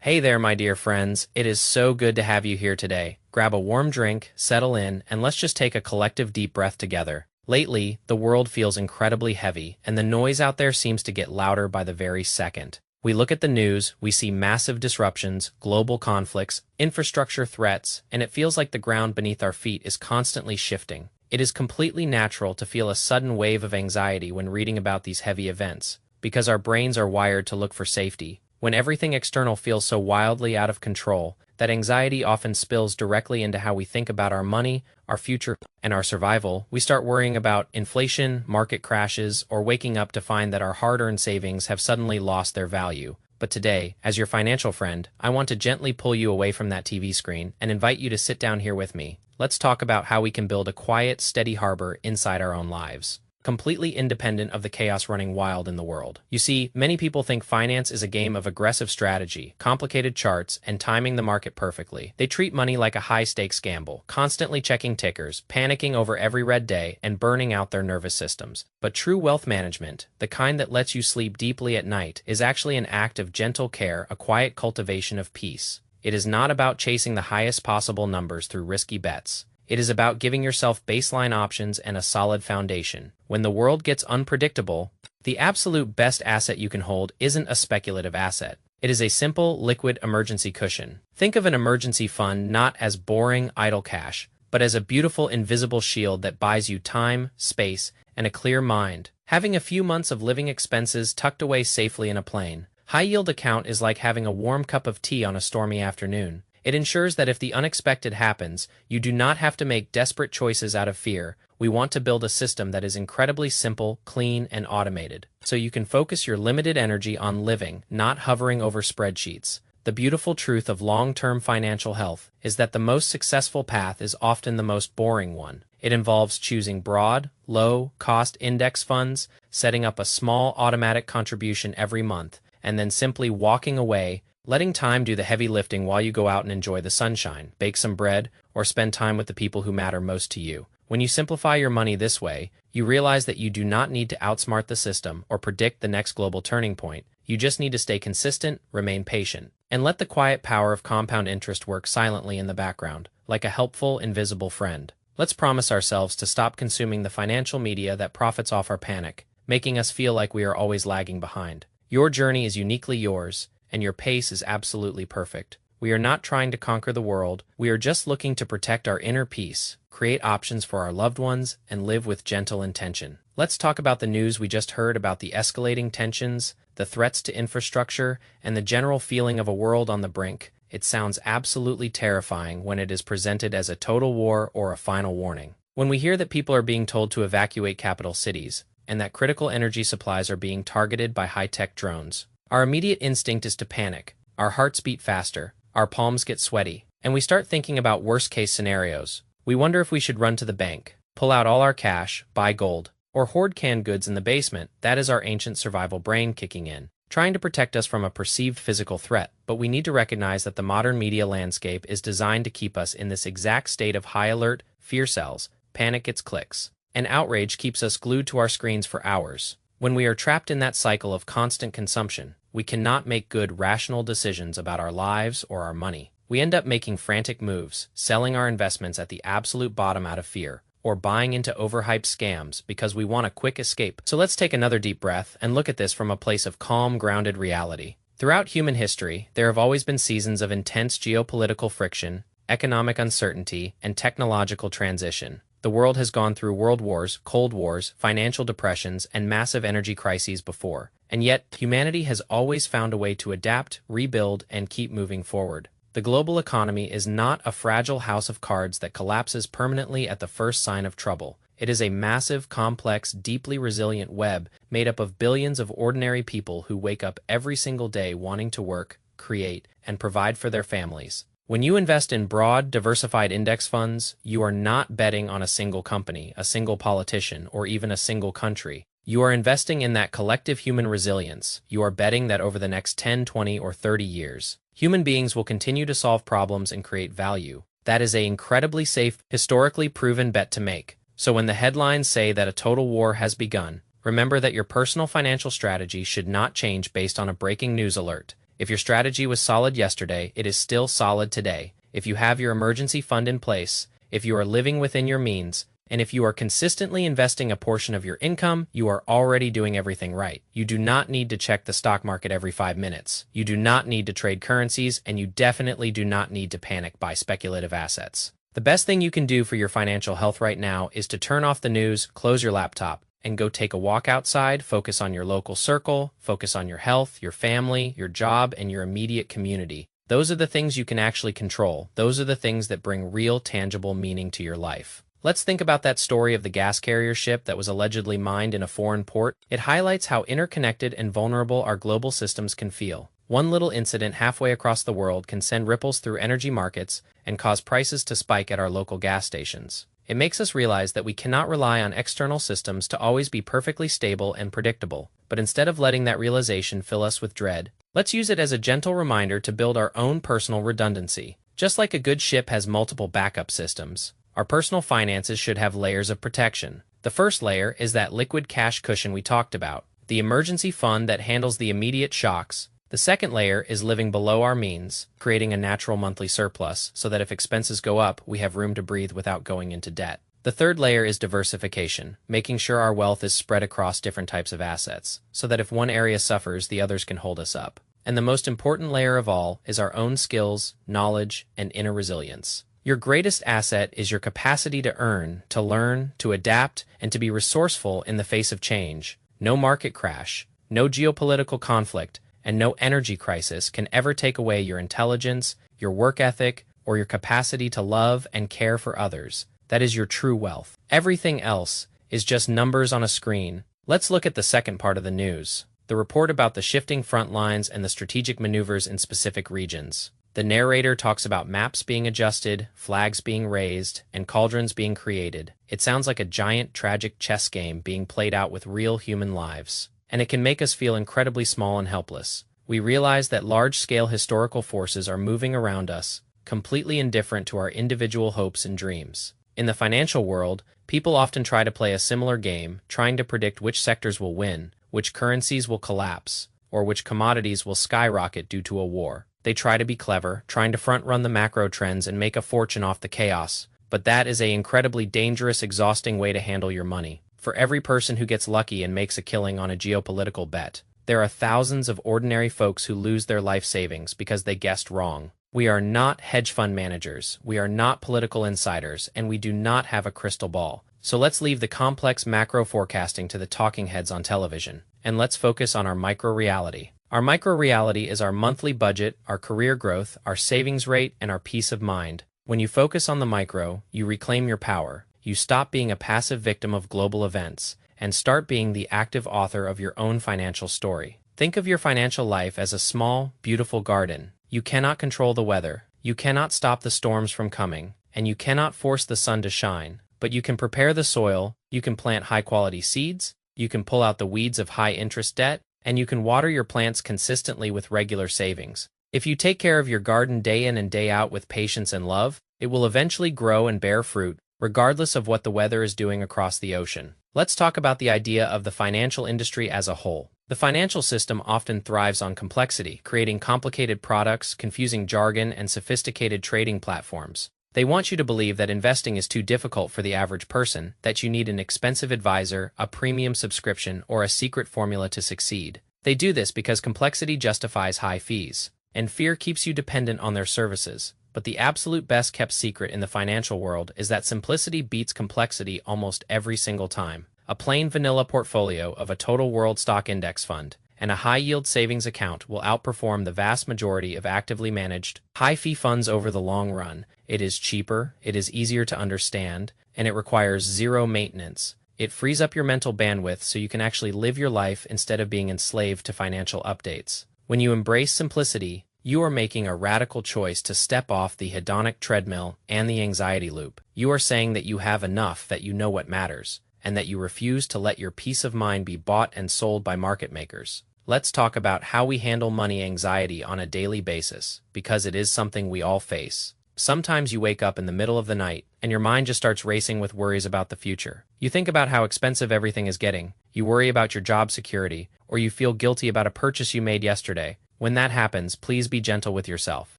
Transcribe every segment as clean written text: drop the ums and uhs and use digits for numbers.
Hey there, my dear friends. It is so good to have you here today. Grab a warm drink, settle in, and let's just take a collective deep breath together. Lately, the world feels incredibly heavy, and the noise out there seems to get louder by the very second. We look at the news, we see massive disruptions, global conflicts, infrastructure threats, and it feels like the ground beneath our feet is constantly shifting. It is completely natural to feel a sudden wave of anxiety when reading about these heavy events, because our brains are wired to look for safety. When everything external feels so wildly out of control, that anxiety often spills directly into how we think about our money, our future, and our survival. We start worrying about inflation, market crashes, or waking up to find that our hard-earned savings have suddenly lost their value. But today, as your financial friend, I want to gently pull you away from that TV screen and invite you to sit down here with me. Let's talk about how we can build a quiet, steady harbor inside our own lives, completely independent of the chaos running wild in the world. You see, many people think finance is a game of aggressive strategy, complicated charts, and timing the market perfectly. They treat money like a high-stakes gamble, constantly checking tickers, panicking over every red day, and burning out their nervous systems. But true wealth management, the kind that lets you sleep deeply at night, is actually an act of gentle care, a quiet cultivation of peace. It is not about chasing the highest possible numbers through risky bets. It is about giving yourself baseline options and a solid foundation. When the world gets unpredictable, the absolute best asset you can hold isn't a speculative asset. It is a simple, liquid emergency cushion. Think of an emergency fund not as boring, idle cash, but as a beautiful, invisible shield that buys you time, space, and a clear mind. Having a few months of living expenses tucked away safely in a plain, high-yield account is like having a warm cup of tea on a stormy afternoon. It ensures that if the unexpected happens, you do not have to make desperate choices out of fear. We want to build a system that is incredibly simple, clean, and automated, so you can focus your limited energy on living, not hovering over spreadsheets. The beautiful truth of long-term financial health is that the most successful path is often the most boring one. It involves choosing broad, low-cost index funds, setting up a small automatic contribution every month, and then simply walking away, letting time do the heavy lifting while you go out and enjoy the sunshine, bake some bread, or spend time with the people who matter most to you. When you simplify your money this way, you realize that you do not need to outsmart the system or predict the next global turning point. You just need to stay consistent, remain patient, and let the quiet power of compound interest work silently in the background, like a helpful, invisible friend. Let's promise ourselves to stop consuming the financial media that profits off our panic, making us feel like we are always lagging behind. Your journey is uniquely yours, and your pace is absolutely perfect. We are not trying to conquer the world, we are just looking to protect our inner peace, create options for our loved ones, and live with gentle intention. Let's talk about the news we just heard about the escalating tensions, the threats to infrastructure, and the general feeling of a world on the brink. It sounds absolutely terrifying when it is presented as a total war or a final warning. When we hear that people are being told to evacuate capital cities, and that critical energy supplies are being targeted by high-tech drones, our immediate instinct is to panic, our hearts beat faster, our palms get sweaty, and we start thinking about worst-case scenarios. We wonder if we should run to the bank, pull out all our cash, buy gold, or hoard canned goods in the basement. That is our ancient survival brain kicking in, trying to protect us from a perceived physical threat. But we need to recognize that the modern media landscape is designed to keep us in this exact state of high alert, fear sells, panic gets clicks, and outrage keeps us glued to our screens for hours. When we are trapped in that cycle of constant consumption, we cannot make good, rational decisions about our lives or our money. We end up making frantic moves, selling our investments at the absolute bottom out of fear, or buying into overhyped scams because we want a quick escape. So let's take another deep breath and look at this from a place of calm, grounded reality. Throughout human history, there have always been seasons of intense geopolitical friction, economic uncertainty, and technological transition. The world has gone through world wars, cold wars, financial depressions, and massive energy crises before. And yet, humanity has always found a way to adapt, rebuild, and keep moving forward. The global economy is not a fragile house of cards that collapses permanently at the first sign of trouble. It is a massive, complex, deeply resilient web made up of billions of ordinary people who wake up every single day wanting to work, create, and provide for their families. When you invest in broad, diversified index funds, you are not betting on a single company, a single politician, or even a single country. You are investing in that collective human resilience. You are betting that over the next 10, 20, or 30 years, human beings will continue to solve problems and create value. That is an incredibly safe, historically proven bet to make. So when the headlines say that a total war has begun, remember that your personal financial strategy should not change based on a breaking news alert. If your strategy was solid yesterday, it is still solid today. If you have your emergency fund in place, if you are living within your means, and if you are consistently investing a portion of your income, you are already doing everything right. You do not need to check the stock market every 5 minutes. You do not need to trade currencies, and you definitely do not need to panic buy speculative assets. The best thing you can do for your financial health right now is to turn off the news, close your laptop, and go take a walk outside, focus on your local circle, focus on your health, your family, your job, and your immediate community. Those are the things you can actually control. Those are the things that bring real, tangible meaning to your life. Let's think about that story of the gas carrier ship that was allegedly mined in a foreign port. It highlights how interconnected and vulnerable our global systems can feel. One little incident halfway across the world can send ripples through energy markets and cause prices to spike at our local gas stations. It makes us realize that we cannot rely on external systems to always be perfectly stable and predictable, but instead of letting that realization fill us with dread, let's use it as a gentle reminder to build our own personal redundancy. Just like a good ship has multiple backup systems, our personal finances should have layers of protection. The first layer is that liquid cash cushion we talked about, the emergency fund that handles the immediate shocks. The second layer is living below our means, creating a natural monthly surplus so that if expenses go up, we have room to breathe without going into debt. The third layer is diversification, making sure our wealth is spread across different types of assets, so that if one area suffers, the others can hold us up. And the most important layer of all is our own skills, knowledge, and inner resilience. Your greatest asset is your capacity to earn, to learn, to adapt, and to be resourceful in the face of change. No market crash, no geopolitical conflict, and no energy crisis can ever take away your intelligence, your work ethic, or your capacity to love and care for others. That is your true wealth. Everything else is just numbers on a screen. Let's look at the second part of the news, the report about the shifting front lines and the strategic maneuvers in specific regions. The narrator talks about maps being adjusted, flags being raised, and cauldrons being created. It sounds like a giant, tragic chess game being played out with real human lives. And it can make us feel incredibly small and helpless. We realize that large-scale historical forces are moving around us, completely indifferent to our individual hopes and dreams. In the financial world, people often try to play a similar game, trying to predict which sectors will win, which currencies will collapse, or which commodities will skyrocket due to a war. They try to be clever, trying to front-run the macro trends and make a fortune off the chaos. But that is an incredibly dangerous, exhausting way to handle your money. For every person who gets lucky and makes a killing on a geopolitical bet, there are thousands of ordinary folks who lose their life savings because they guessed wrong. We are not hedge fund managers, we are not political insiders, and we do not have a crystal ball. So let's leave the complex macro forecasting to the talking heads on television, and let's focus on our micro-reality. Our micro-reality is our monthly budget, our career growth, our savings rate, and our peace of mind. When you focus on the micro, you reclaim your power. You stop being a passive victim of global events and start being the active author of your own financial story. Think of your financial life as a small, beautiful garden. You cannot control the weather, you cannot stop the storms from coming, and you cannot force the sun to shine, but you can prepare the soil, you can plant high-quality seeds, you can pull out the weeds of high-interest debt, and you can water your plants consistently with regular savings. If you take care of your garden day in and day out with patience and love, it will eventually grow and bear fruit, regardless of what the weather is doing across the ocean. Let's talk about the idea of the financial industry as a whole. The financial system often thrives on complexity, creating complicated products, confusing jargon, and sophisticated trading platforms. They want you to believe that investing is too difficult for the average person, that you need an expensive advisor, a premium subscription, or a secret formula to succeed. They do this because complexity justifies high fees, and fear keeps you dependent on their services. But the absolute best-kept secret in the financial world is that simplicity beats complexity almost every single time. A plain vanilla portfolio of a total world stock index fund and a high-yield savings account will outperform the vast majority of actively managed, high-fee funds over the long run. It is cheaper, it is easier to understand, and it requires zero maintenance. It frees up your mental bandwidth so you can actually live your life instead of being enslaved to financial updates. When you embrace simplicity, you are making a radical choice to step off the hedonic treadmill and the anxiety loop. You are saying that you have enough, that you know what matters, and that you refuse to let your peace of mind be bought and sold by market makers. Let's talk about how we handle money anxiety on a daily basis, because it is something we all face. Sometimes you wake up in the middle of the night, and your mind just starts racing with worries about the future. You think about how expensive everything is getting, you worry about your job security, or you feel guilty about a purchase you made yesterday. When that happens, please be gentle with yourself.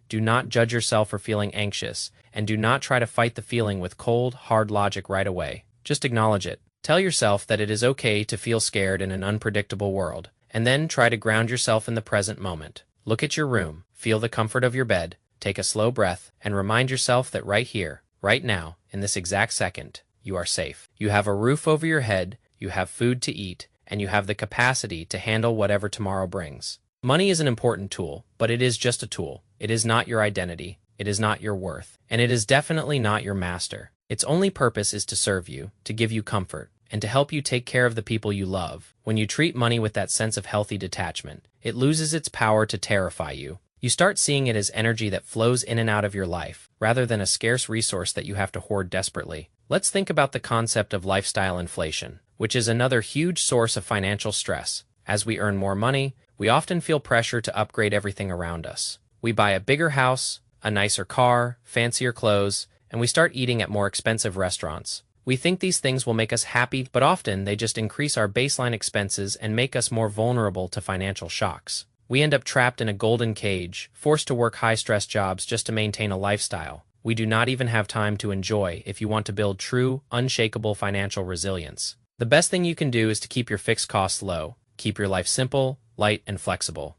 Do not judge yourself for feeling anxious, and do not try to fight the feeling with cold, hard logic right away. Just acknowledge it. Tell yourself that it is okay to feel scared in an unpredictable world, and then try to ground yourself in the present moment. Look at your room, feel the comfort of your bed, take a slow breath, and remind yourself that right here, right now, in this exact second, you are safe. You have a roof over your head, you have food to eat, and you have the capacity to handle whatever tomorrow brings. Money is an important tool, but it is just a tool. It is not your identity, it is not your worth, and it is definitely not your master. Its only purpose is to serve you, to give you comfort, and to help you take care of the people you love. When you treat money with that sense of healthy detachment, it loses its power to terrify you. You start seeing it as energy that flows in and out of your life, rather than a scarce resource that you have to hoard desperately. Let's think about the concept of lifestyle inflation, which is another huge source of financial stress. As we earn more money, we often feel pressure to upgrade everything around us. We buy a bigger house, a nicer car, fancier clothes, and we start eating at more expensive restaurants. We think these things will make us happy, but often they just increase our baseline expenses and make us more vulnerable to financial shocks. We end up trapped in a golden cage, forced to work high-stress jobs just to maintain a lifestyle we do not even have time to enjoy if you want to build true, unshakable financial resilience. The best thing you can do is to keep your fixed costs low, keep your life simple, light, and flexible.